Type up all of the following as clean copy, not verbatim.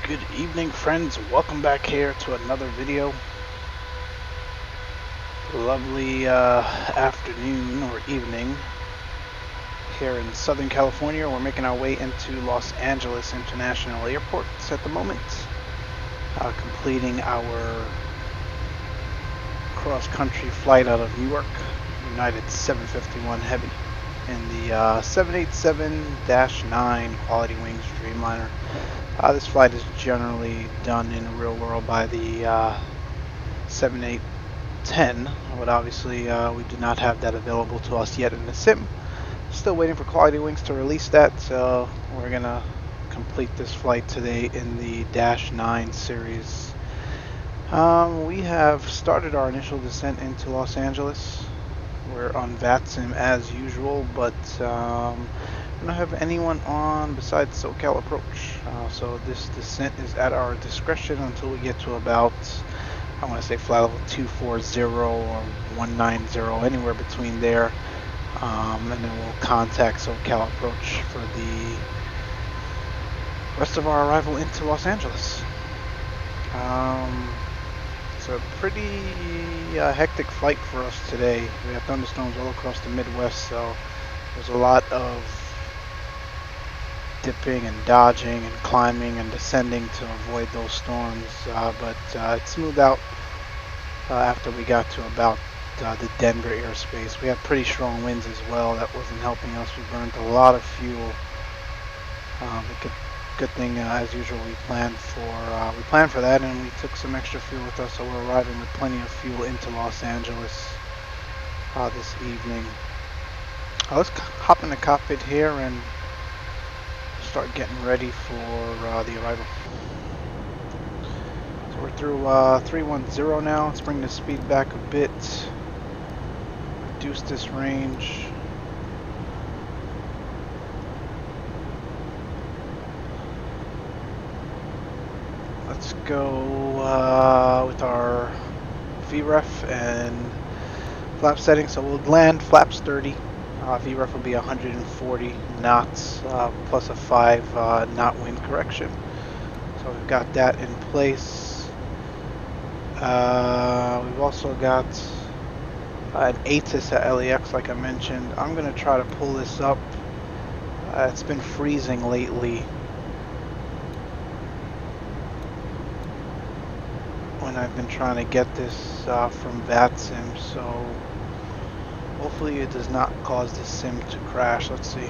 Good evening, friends. Welcome back here to another video. Lovely afternoon or evening here in Southern California. We're making our way into Los Angeles International Airport at the moment, completing our cross-country flight out of Newark, United 751 Heavy, in the 787-9 QualityWings Dreamliner. This flight is generally done in the real world by the 7810, but obviously we do not have that available to us yet in the sim. Still waiting for QualityWings to release that, so we're gonna complete this flight today in the -9 series. We have started our initial descent into Los Angeles. We're on VATSIM as usual, but we don't have anyone on besides SoCal Approach. So this descent is at our discretion until we get to about, I want to say flight level 240 or 190, anywhere between there. And then we'll contact SoCal Approach for the rest of our arrival into Los Angeles. It's a pretty hectic flight for us today. We have thunderstorms all across the Midwest, so there's a lot of dipping and dodging and climbing and descending to avoid those storms, but it smoothed out after we got to about the Denver airspace. We had pretty strong winds as well. That wasn't helping us. We burned a lot of fuel. Good thing, as usual, we planned for that, and we took some extra fuel with us, so we're arriving with plenty of fuel into Los Angeles this evening. Let's hop in the cockpit here and start getting ready for the arrival. So we're through 310 now. Let's bring the speed back a bit, reduce this range. Let's go with our VREF and flap setting. So we'll land flaps 30. VREF will be 140 knots plus a 5 knot wind correction. So we've got that in place. We've also got an ATIS at LAX, like I mentioned. I'm going to try to pull this up. It's been freezing lately when I've been trying to get this from VATSIM, so hopefully it does not cause the sim to crash. Let's see.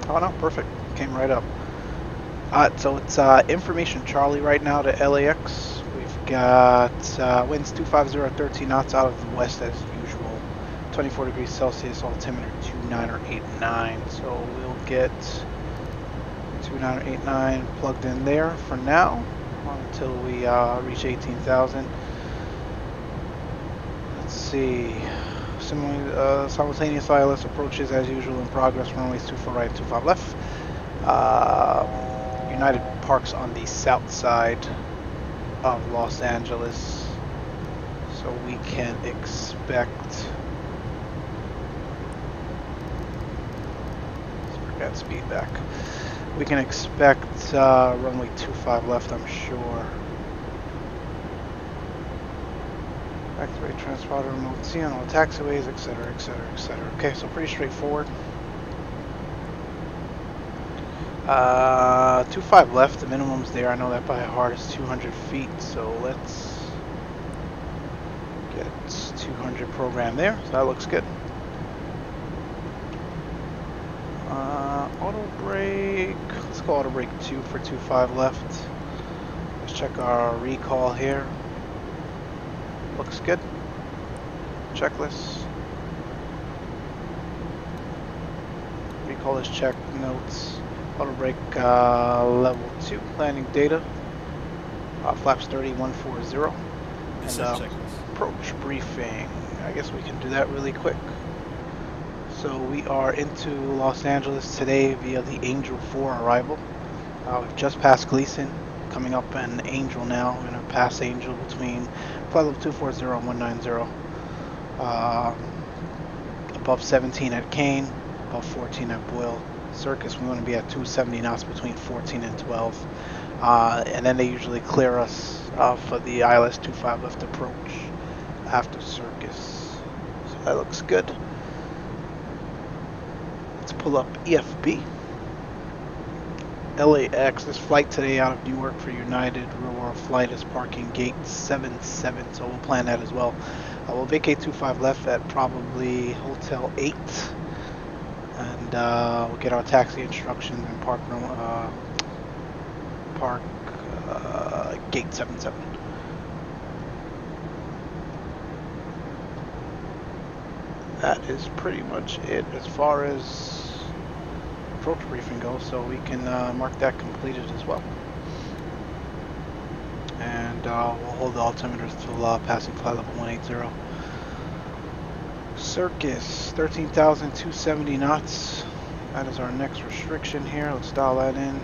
Oh no, perfect. Came right up. So it's information Charlie right now to LAX. We've got winds 250 at 13 knots out of the west as usual. 24 degrees Celsius, altimeter 29 or 89. So we'll get 29 or 89 plugged in there for now until we reach 18,000. Let's see. Similarly, simultaneous ILS approaches as usual in progress. Runways 24 right, 25 left. United parks on the south side of Los Angeles, so we can expect. Let's bring that speed back. We can expect runway 25 left, I'm sure. Activate transponder remote C on all taxiways, etc., etc., etc. Okay, so pretty straightforward. 25 left, the minimum's there. I know that by heart is 200 feet, so let's get 200 programmed there. So that looks good. Auto brake. Let's go auto brake 2 for 25 left. Let's check our recall here. Looks good. Checklist. Recall is checked. Notes. Auto brake level 2. Landing data. Flaps 30, 140. And approach briefing. I guess we can do that really quick. So we are into Los Angeles today via the Angel 4 arrival. We've just passed Gleason, coming up an Angel now. We're going to pass Angel between flight level 240 and 190. Above 17 at Kane, above 14 at Boyle, Circus, we want to be at 270 knots between 14 and 12. And then they usually clear us for the ILS-25 left approach after Circus. So that looks good. Let's pull up EFB. LAX, this flight today out of Newark for United, real world flight is parking gate 77, so we'll plan that as well. We'll vacate 25 left at probably Hotel 8, and we'll get our taxi instructions and park gate 77. That is pretty much it as far as approach briefing goes, so we can mark that completed as well. And we'll hold the altimeters till passing flight level 180. Circus, 13,270 knots. That is our next restriction here. Let's dial that in.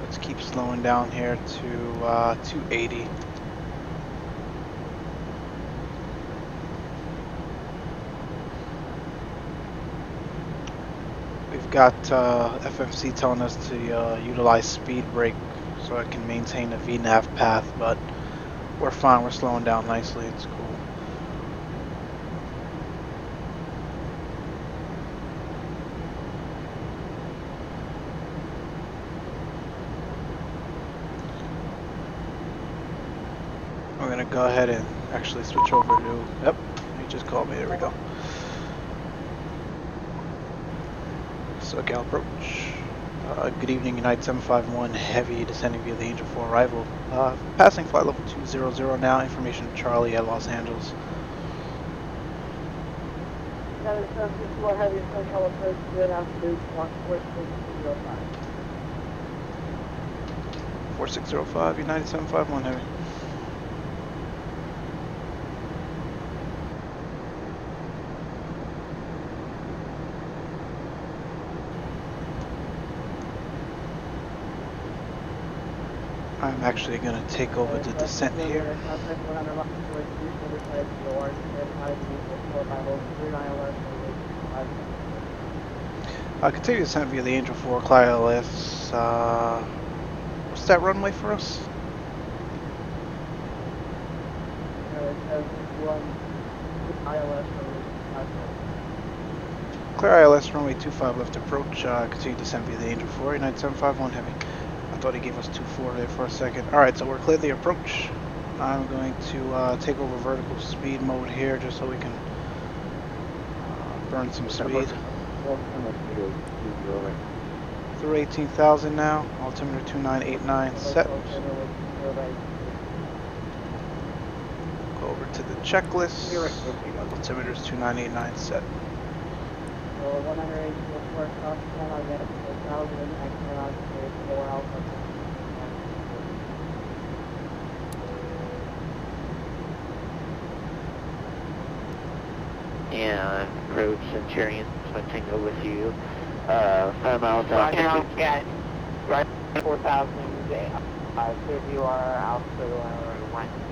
Let's keep slowing down here to 280. We've got FMC telling us to utilize speed brake so I can maintain the VNAV path, but we're fine. We're slowing down nicely. It's cool. We're gonna go ahead and actually switch over to. Yep, he just called me. There we go. SoCal approach. Good evening, United 751 Heavy, descending via the Angel 4 arrival. Passing flight level 200 now, information to Charlie at Los Angeles. 754 Heavy, SoCal approach, good afternoon, 4605. 4605, United 751 Heavy. I'm actually going to take over the descent here. Continue descent via the Angel 4, Clyde LS. What's that runway for us? Clear ILS runway 25 left approach. Continue descent via the Angel 4, United 751 Heavy. I thought he gave us 2-4 there for a second. Alright, so we're clear the approach. I'm going to take over vertical speed mode here just so we can burn some speed. Through 18,000 now. Altimeter 2989 set. Go over to the checklist. Altimeter is 2989 set. 184 cross channel, get 4,000, I cannot say 4 alpha. Yeah, Road Centurion, switching over with you. 5 miles out. Right, 4,000, so you are Alpha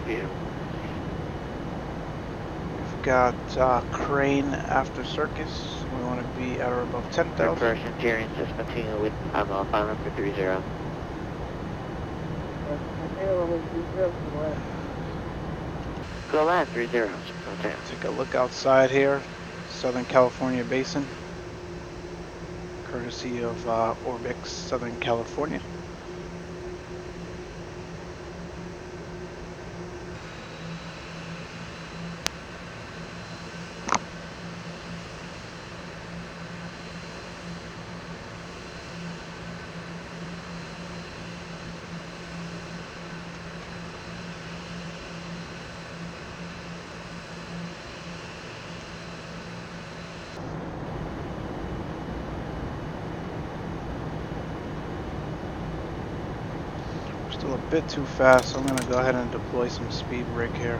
1-2. We've got Crane after Circus. We want to be at or above 10,000. Prepar Centurion, just continue with 5 mile final for 30. Go land 30. Okay. Take a look outside here. Southern California Basin. Courtesy of Orbix, Southern California. Still a bit too fast, so I'm going to go ahead and deploy some speed brake here.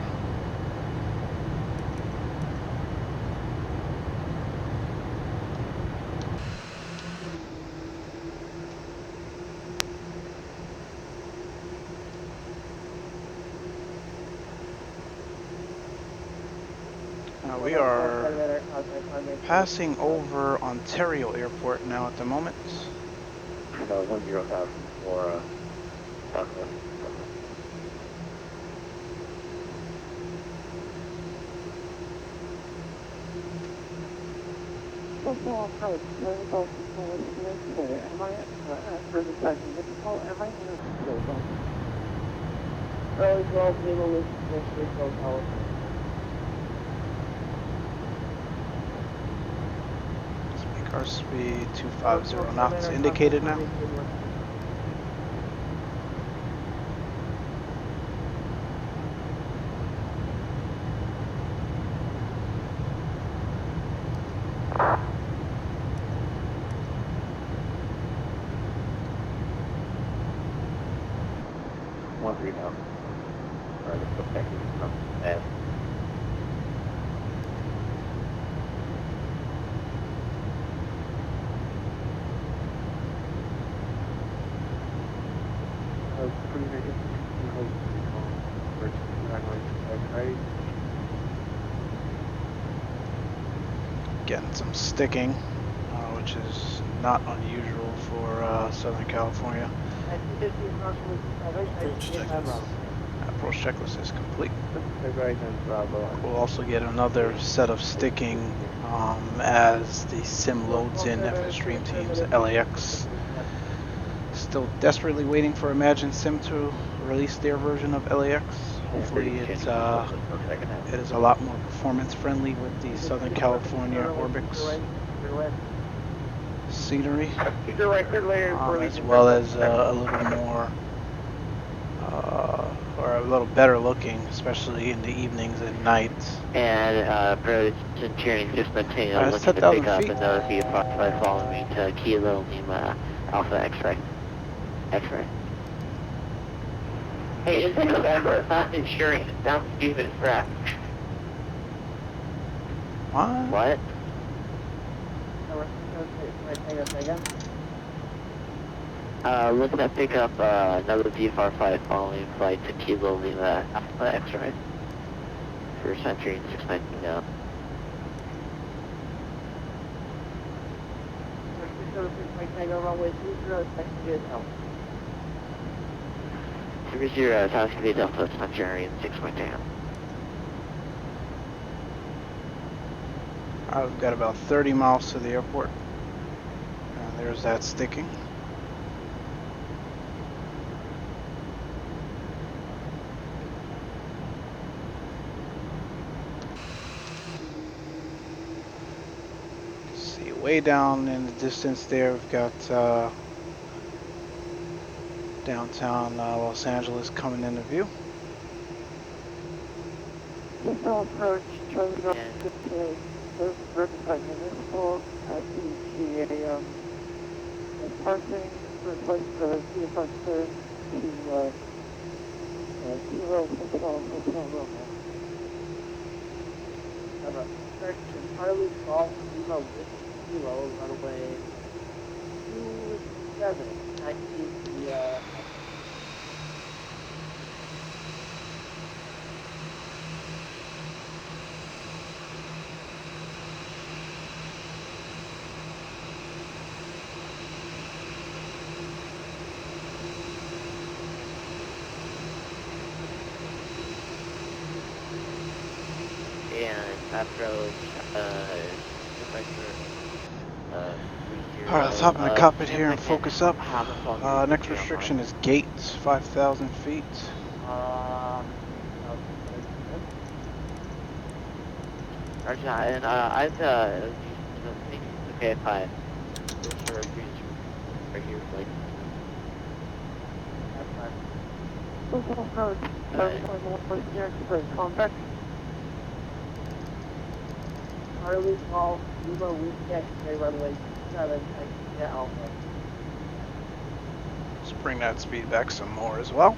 We are passing over Ontario Airport now at the moment. 10,000 for Southwest. Early 12, Zibo with Toliss. Let's make our speed 250 knots indicated now. Getting some sticking, which is not unusual for Southern California. Approach checklist is complete. We'll also get another set of sticking as the sim loads in for the stream teams. LAX still desperately waiting for Micslmn to release their version of LAX. Hopefully it is a lot more performance friendly with the Southern California Orbix scenery, as well as a little more or a little better looking, especially in the evenings and nights. And approach Centurion 619, looking to 10,000 pick up feet. another V4.5 following me to Kilo Lima Alpha X-ray. X-ray. Hey, it's November, it's not insurance, it's down stupid crap. What? Looking to pick up another V4.5 following flight to Kilo Lima Alpha X-ray for Centurion 619 now. Service 0, Task Complete Delta, Centurion 619. I've got about 30 miles to the airport. And there's that sticking. See, way down in the distance there, we've got downtown Los Angeles coming into view. Approach, terminal 15, Riverside Municipal at the parking, replace the VFR to Kilo Hotel Room. Correction, Harley Golf Zibo with Kilo, runway 27, 19, and approach, Alright, let's hop in the cockpit here and focus up. Next restriction is gate, 5,000 feet. Roger, and I've okay, fine. Sure, right here, like. Contact. Harley Golf Zibo weekend runway 7, Alpha. Let's bring that speed back some more as well.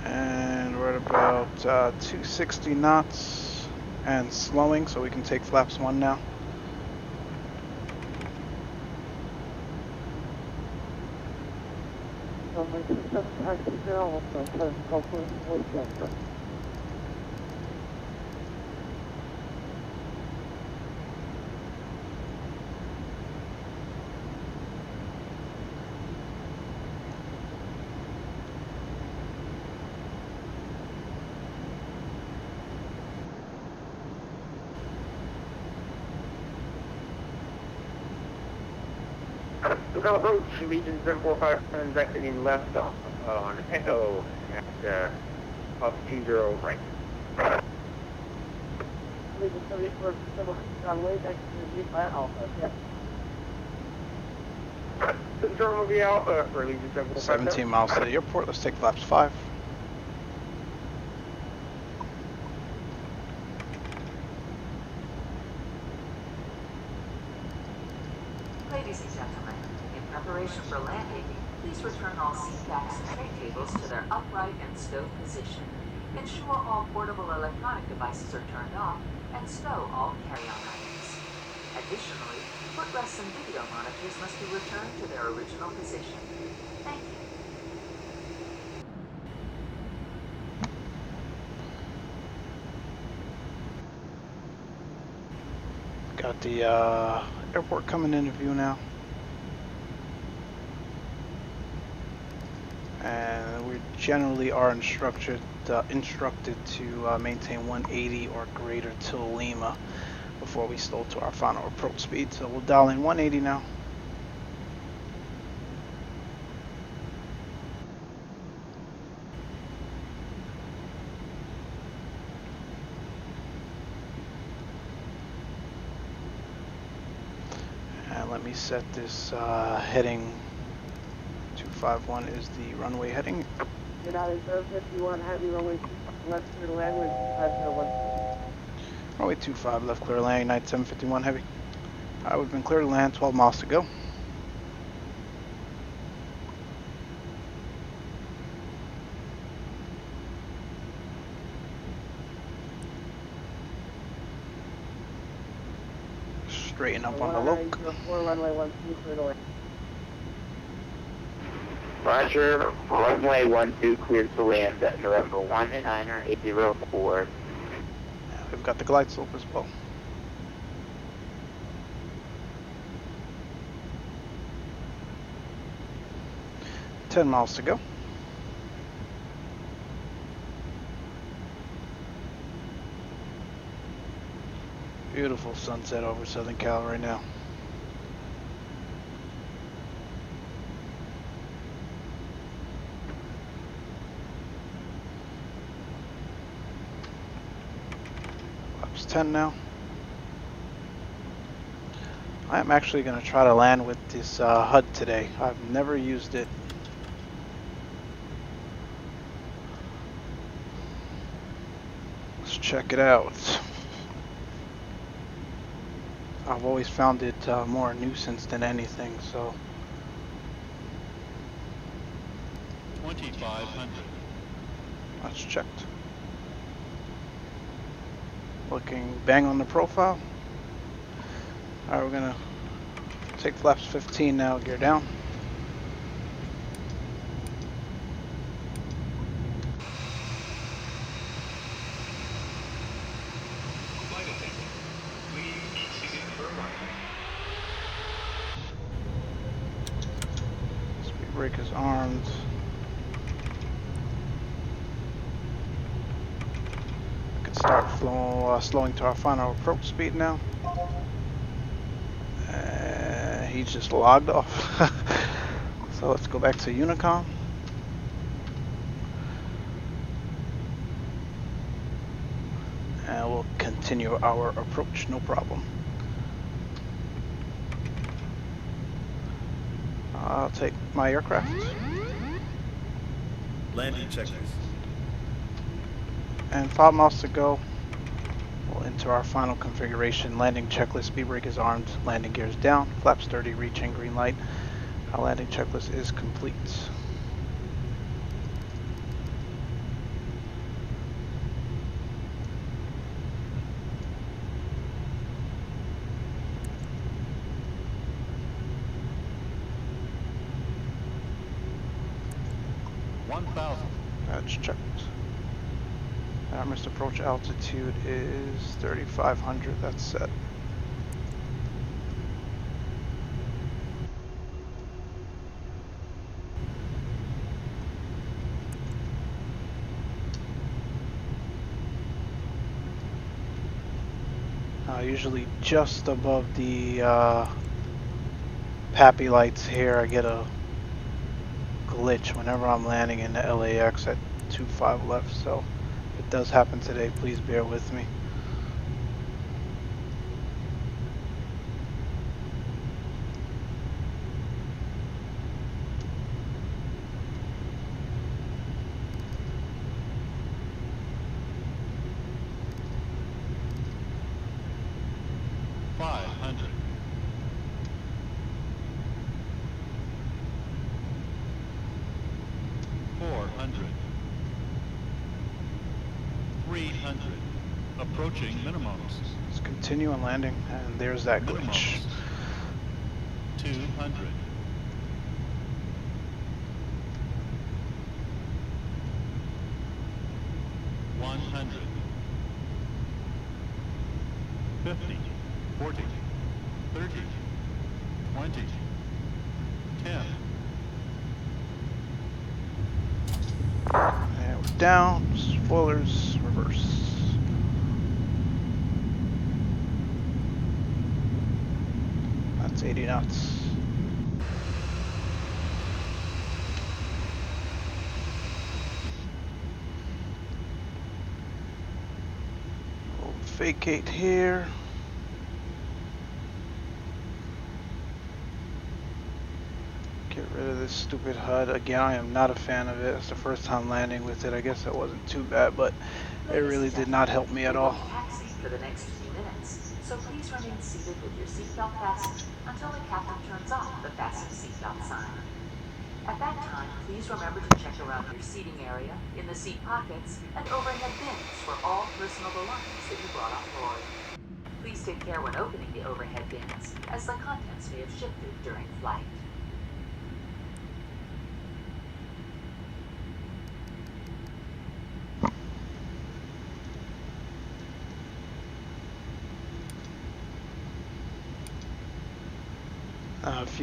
And we're at about 260 knots and slowing, so we can take flaps 1 now. Approach Region 745 transecting left on Echo at up 20 right. Region 74 runway next to the flat Alpha. Yeah. Control will be Alpha for Region 745. 17 miles to the airport. Let's take flaps 5. Ladies and gentlemen, in preparation for landing, please return all seat backs and tray tables to their upright and stowed position. Ensure all portable electronic devices are turned off and stow all carry-on items. Additionally, footrests and video monitors must be returned to their original position. Thank you. Got the airport coming into view now. And we generally are instructed to maintain 180 or greater till Lima before we slow to our final approach speed. So we'll dial in 180 now. And let me set this heading 251 is the runway heading. United 751 heavy runway left clear to land with 501. Runway 25 left clear to land, United 751 heavy. Alright, we've been clear to land, 12 miles to go. Straighten up on the loc. Runway 12 clear to land. Roger, runway 12 cleared to land at November 19804. We've got the glide slope as well. $10 miles to go. Beautiful sunset over Southern Cal right now. Flaps 10 now. I am actually going to try to land with this HUD today. I've never used it. Let's check it out. I've always found it more a nuisance than anything, so. 2500. That's checked. Looking bang on the profile. Alright, we're gonna take flaps 15 now, gear down. Flight attendant, please begin your arrival. Speed brake is armed. We can start slowing to our final approach speed now. He just logged off. So let's go back to Unicom. And we'll continue our approach, no problem. I'll take my aircraft. Landing checklist. And 5 miles to go. We'll enter our final configuration. Landing checklist, speed brake is armed, landing gear is down, flaps 30, reaching green light. Our landing checklist is complete. 1,000. That's checked. Our missed approach altitude is 3,500. That's set. Usually just above the PAPI lights here, I get a glitch whenever I'm landing in the LAX at 2.5 left. So if it does happen today, please bear with me. Approaching minimums. Let's continue on landing, and there's that glitch. Minimums. 200. 100. 50. 40. 30. 20. 10. And we're down. Spoilers, reverse. That's 80 knots. We'll vacate here. Get rid of this stupid HUD. Again, I am not a fan of it. It's the first time landing with it. I guess it wasn't too bad, but it really did not help me at all. We will be taxiing for the next few minutes, so please remain seated with your seatbelt fastened until the captain turns off the fasten seatbelt sign. At that time, please remember to check around your seating area, in the seat pockets, and overhead bins for all personal belongings that you brought on board. Please take care when opening the overhead bins, as the contents may have shifted during flight. If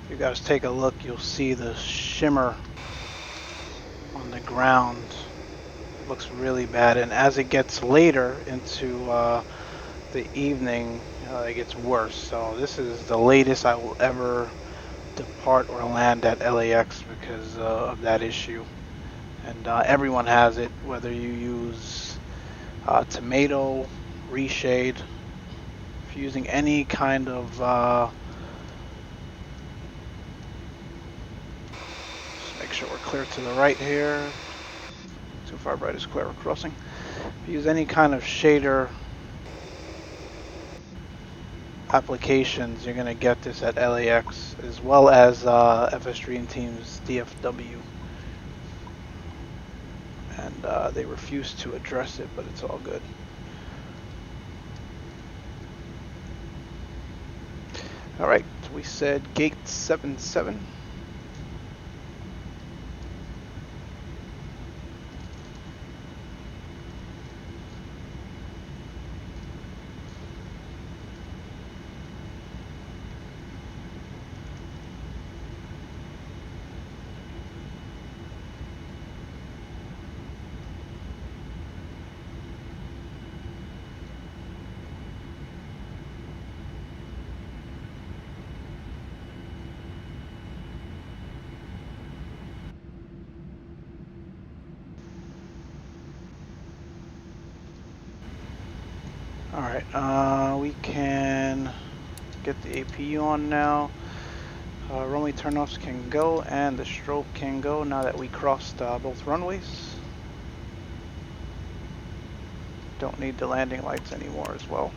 you guys take a look, you'll see the shimmer on the ground. It looks really bad, and as it gets later into the evening, it gets worse. So this is the latest I will ever depart or land at LAX because of that issue. And everyone has it, whether you use tomato, ReShade. If you're using any kind of just make sure we're clear to the right here. Too far right is clear, we're crossing. If you use any kind of shader applications, you're going to get this at LAX, as well as FS Dream Team's DFW. And they refuse to address it, but it's all good. Alright, we said gate 77. Alright, we can get the APU on now. Runway turnoffs can go, and the strobe can go now that we crossed both runways. Don't need the landing lights anymore as well.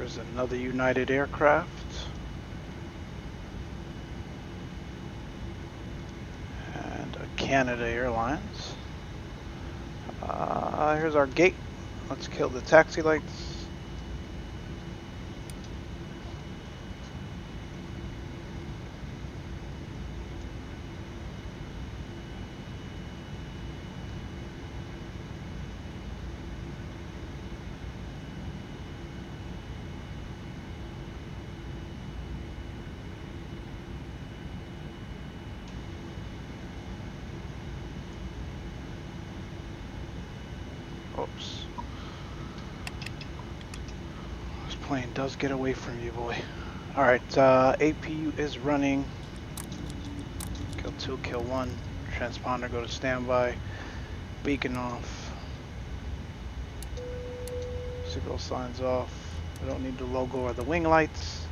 There's another United aircraft. And a Canada Airlines. Here's our gate. Let's kill the taxi lights. Oops. This plane does get away from you, boy. Alright, APU is running. Kill 2, kill 1. Transponder go to standby. Beacon off. Signal signs off. We don't need the logo or the wing lights.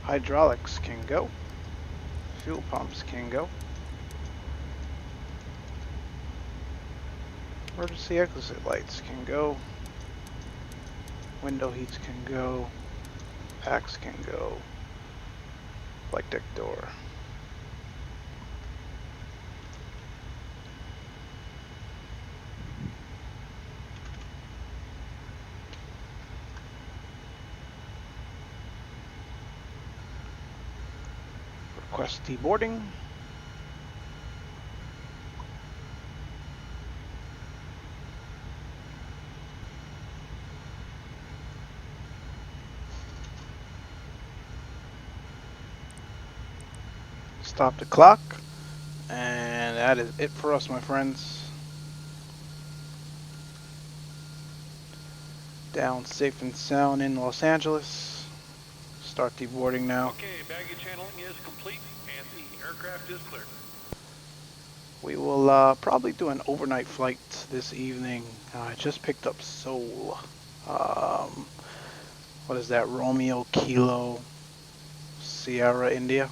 Hydraulics can go. Fuel pumps can go. Emergency exit lights can go. Window heats can go. Packs can go. Flight deck door. Request deboarding. Stop the clock, and that is it for us, my friends. Down safe and sound in Los Angeles. Start deboarding now. Okay, baggage handling is complete and the aircraft is clear. We will probably do an overnight flight this evening. I just picked up Seoul. What is that? Romeo Kilo Sierra India.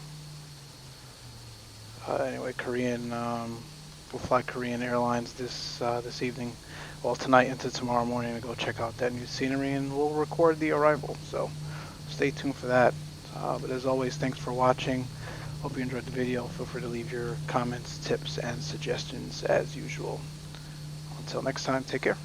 Anyway, Korean. We'll fly Korean Airlines this evening. Well, tonight into tomorrow morning to go check out that new scenery, and we'll record the arrival. So stay tuned for that. But as always, thanks for watching. Hope you enjoyed the video. Feel free to leave your comments, tips, and suggestions as usual. Until next time, take care.